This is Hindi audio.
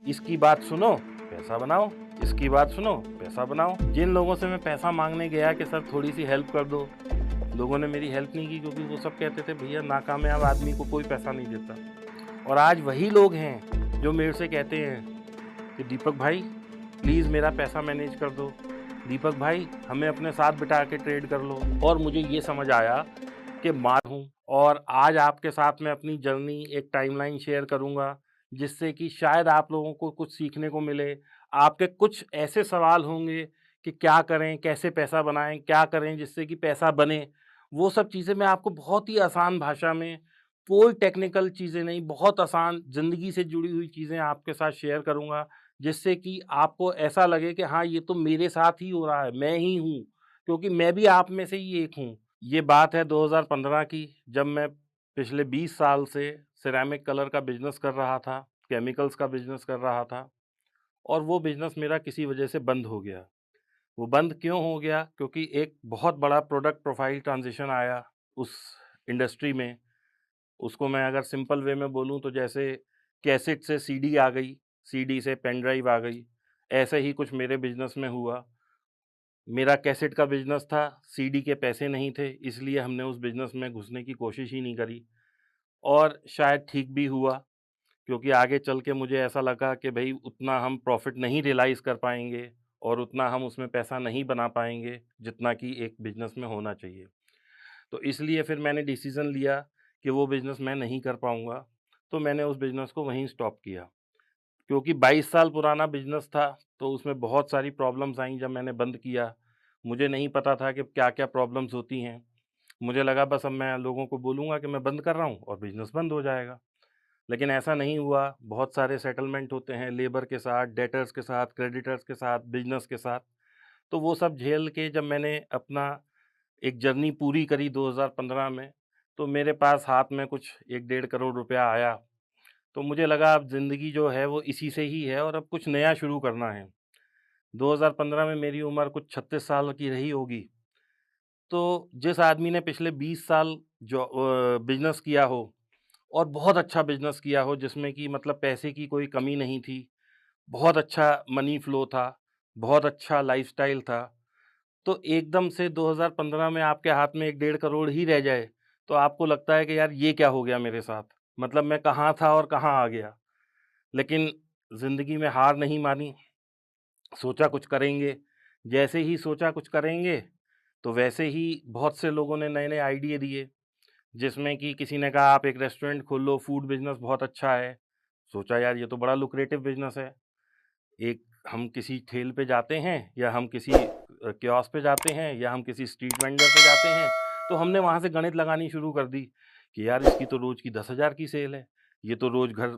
इसकी बात सुनो पैसा बनाओ, इसकी बात सुनो पैसा बनाओ। जिन लोगों से मैं पैसा मांगने गया कि सर थोड़ी सी हेल्प कर दो, लोगों ने मेरी हेल्प नहीं की, क्योंकि वो सब कहते थे भैया नाकामयाब आदमी को कोई पैसा नहीं देता। और आज वही लोग हैं जो मेरे से कहते हैं कि दीपक भाई प्लीज़ मेरा पैसा मैनेज कर दो, दीपक भाई हमें अपने साथ बिठा के ट्रेड कर लो। और मुझे ये समझ आया कि मार हूँ, और आज आपके साथ मैं अपनी जर्नी एक टाइमलाइन शेयर करूँगा, जिससे कि शायद आप लोगों को कुछ सीखने को मिले। आपके कुछ ऐसे सवाल होंगे कि क्या करें, कैसे पैसा बनाएँ, क्या करें जिससे कि पैसा बने? वो सब चीज़ें मैं आपको बहुत ही आसान भाषा में, कोई टेक्निकल चीज़ें नहीं, बहुत आसान ज़िंदगी से जुड़ी हुई चीज़ें आपके साथ शेयर करूँगा, जिससे कि आपको ऐसा लगे कि हाँ, ये तो मेरे साथ ही हो रहा है, मैं ही हूँ, क्योंकि मैं भी आप में से ही एक हूँ। ये बात है 2015 की, जब मैं पिछले 20 साल से सिरेमिक कलर का बिज़नेस कर रहा था, केमिकल्स का बिज़नेस कर रहा था, और वो बिज़नेस मेरा किसी वजह से बंद हो गया। वो बंद क्यों हो गया? क्योंकि एक बहुत बड़ा प्रोडक्ट प्रोफ़ाइल ट्रांज़िशन आया उस इंडस्ट्री में। उसको मैं अगर सिंपल वे में बोलूँ तो जैसे कैसेट से सीडी आ गई, सीडी से पेन ड्राइव आ गई, ऐसे ही कुछ मेरे बिज़नेस में हुआ। मेरा कैसेट का बिज़नेस था, सीडी के पैसे नहीं थे, इसलिए हमने उस बिज़नेस में घुसने की कोशिश ही नहीं करी, और शायद ठीक भी हुआ, क्योंकि आगे चल के मुझे ऐसा लगा कि भई उतना हम प्रॉफ़िट नहीं रियलाइज़ कर पाएँगे और उतना हम उसमें पैसा नहीं बना पाएँगे, जितना कि एक बिज़नेस में होना चाहिए। तो इसलिए फिर मैंने डिसीज़न लिया कि वो बिज़नेस मैं नहीं कर पाऊँगा, तो मैंने उस बिज़नेस को वहीं स्टॉप किया। क्योंकि 22 साल पुराना बिज़नेस था, तो उसमें बहुत सारी प्रॉब्लम्स आईं जब मैंने बंद किया। मुझे नहीं पता था कि क्या-क्या प्रॉब्लम्स होती हैं। मुझे लगा बस अब मैं लोगों को बोलूँगा कि मैं बंद कर रहा हूँ और बिज़नेस बंद हो जाएगा। लेकिन ऐसा नहीं हुआ, बहुत सारे सेटलमेंट होते हैं लेबर के साथ, डेटर्स के साथ, क्रेडिटर्स के साथ, बिज़नेस के साथ। तो वो सब झेल के जब मैंने अपना एक जर्नी पूरी करी 2015 में, तो मेरे पास हाथ में कुछ 1 डेढ़ करोड़ रुपया आया। तो मुझे लगा अब ज़िंदगी जो है वो इसी से ही है और अब कुछ नया शुरू करना है। 2015 में मेरी उम्र कुछ 36 साल की रही होगी। तो जिस आदमी ने पिछले 20 साल बिज़नेस किया हो और बहुत अच्छा बिज़नेस किया हो, जिसमें कि मतलब पैसे की कोई कमी नहीं थी, बहुत अच्छा मनी फ्लो था, बहुत अच्छा लाइफ़स्टाइल था, तो एकदम से 2015 में आपके हाथ में 1 डेढ़ करोड़ ही रह जाए, तो आपको लगता है कि यार ये क्या हो गया मेरे साथ? मतलब मैं कहाँ था और कहाँ आ गया? लेकिन ज़िंदगी में हार नहीं मानी, सोचा कुछ करेंगे। जैसे ही सोचा कुछ करेंगे, तो वैसे ही बहुत से लोगों ने नए-नए आइडिया दिए, जिसमें कि किसी ने कहा आप एक रेस्टोरेंट खोल लो, फूड बिज़नेस बहुत अच्छा है। सोचा यार ये तो बड़ा लुक्रेटिव बिज़नेस है। एक हम किसी ठेल पे जाते हैं या हम किसी कियोस्क पे जाते हैं या हम किसी स्ट्रीट वेंडर पे जाते हैं, तो हमने वहाँ से गणित लगानी शुरू कर दी कि यार इसकी तो रोज़ की 10,000 की सेल है, ये तो रोज़ घर